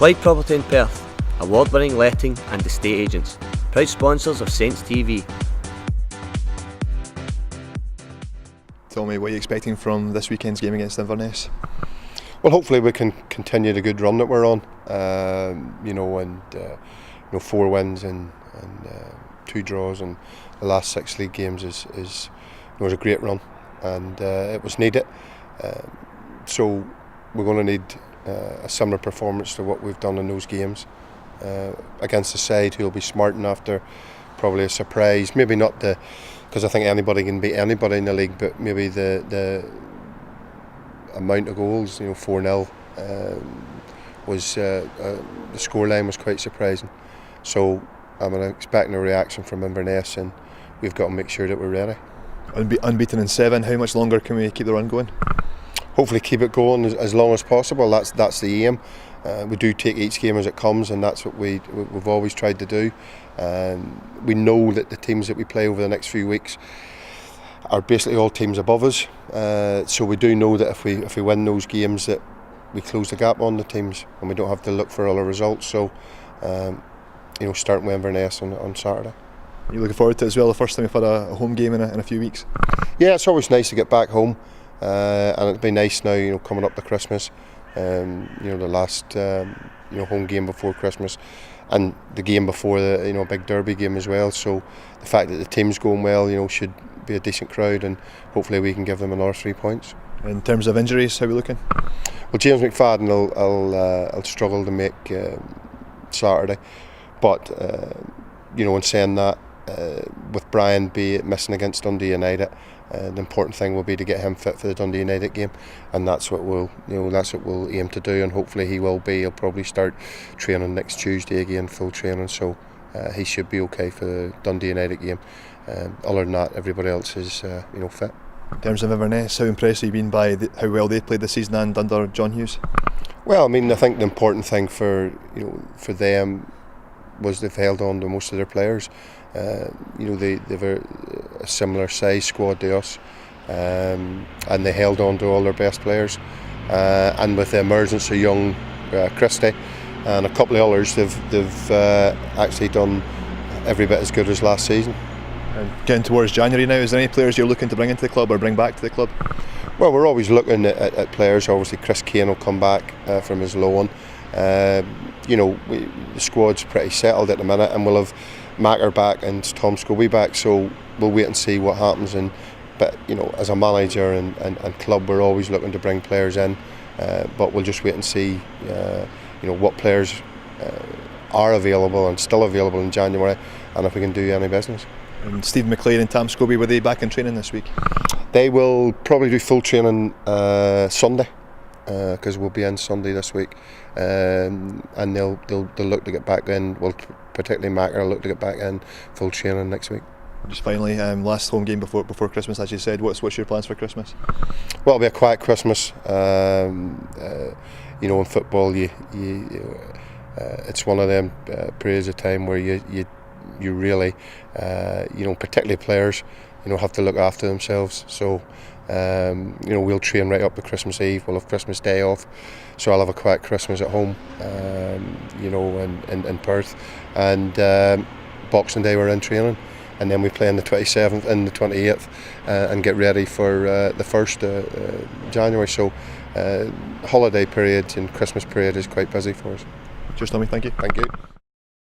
Clyde Property in Perth, award-winning letting and estate agents, proud sponsors of Saints TV. Tell me, what are you expecting from this weekend's game against Inverness? Well, hopefully we can continue the good run that we're on. 4 wins and 2 draws, and the last 6 league games was a great run, and it was needed. So we're going to need a similar performance to what we've done in those games against a side who will be smarting after probably a surprise. Maybe not because I think anybody can beat anybody in the league, but maybe the amount of goals, 4-0, was the scoreline was quite surprising. So I'm expecting a reaction from Inverness, and we've got to make sure that we're ready. Unbeaten in 7, how much longer can we keep the run going? Hopefully keep it going as long as possible. That's the aim. We do take each game as it comes, and that's what we've always tried to do. We know that the teams that we play over the next few weeks are basically all teams above us. So we do know that if we win those games, that we close the gap on the teams, and we don't have to look for other results. So starting with Inverness on Saturday. Are you looking forward to it as well? The first time we've had a home game in a few weeks. Yeah, it's always nice to get back home, and it'd be nice now, coming up to Christmas. The last home game before Christmas, and the game before the big derby game as well. So the fact that the team's going well, should be a decent crowd, and hopefully we can give them another 3 points. In terms of injuries, how are we looking? Well, James McFadden will struggle to make Saturday, but in saying that, with Brian be missing against Dundee United, the important thing will be to get him fit for the Dundee United game, and that's what we'll aim to do. And hopefully he will be. He'll probably start training next Tuesday again, full training. So he should be okay for the Dundee United game. Other than that, everybody else is fit. In terms of Inverness, how impressed have you been by how well they played this season and under John Hughes? Well, I think the important thing for them was they've held on to most of their players. They've a similar size squad to us, and they held on to all their best players. And with the emergence of young Christie and a couple of others, they've actually done every bit as good as last season. And getting towards January now, is there any players you're looking to bring into the club or bring back to the club? Well, we're always looking at players. Obviously, Chris Kane will come back from his loan. The squad's pretty settled at the minute, and we'll have Macker back and Tom Scobie back, so we'll wait and see what happens. But as a manager and club, we're always looking to bring players in, but we'll just wait and see what players are available and still available in January, and if we can do any business. And Steve McLean and Tom Scobie, were they back in training this week? They will probably do full training Sunday, because we'll be in Sunday this week, and they'll look to get back in. Well, particularly Macker will look to get back in full training next week. Just finally, last home game before Christmas, as you said. What's your plans for Christmas? Well, it'll be a quiet Christmas. In football, it's one of them periods of time where you really, particularly players, have to look after themselves. So, we'll train right up to Christmas Eve. We'll have Christmas Day off, so I'll have a quiet Christmas at home, in Perth, and Boxing Day we're in training, and then we play on the 27th and the 28th, and get ready for the 1st January. So, holiday period and Christmas period is quite busy for us. Cheers, Tommy. Thank you. Thank you.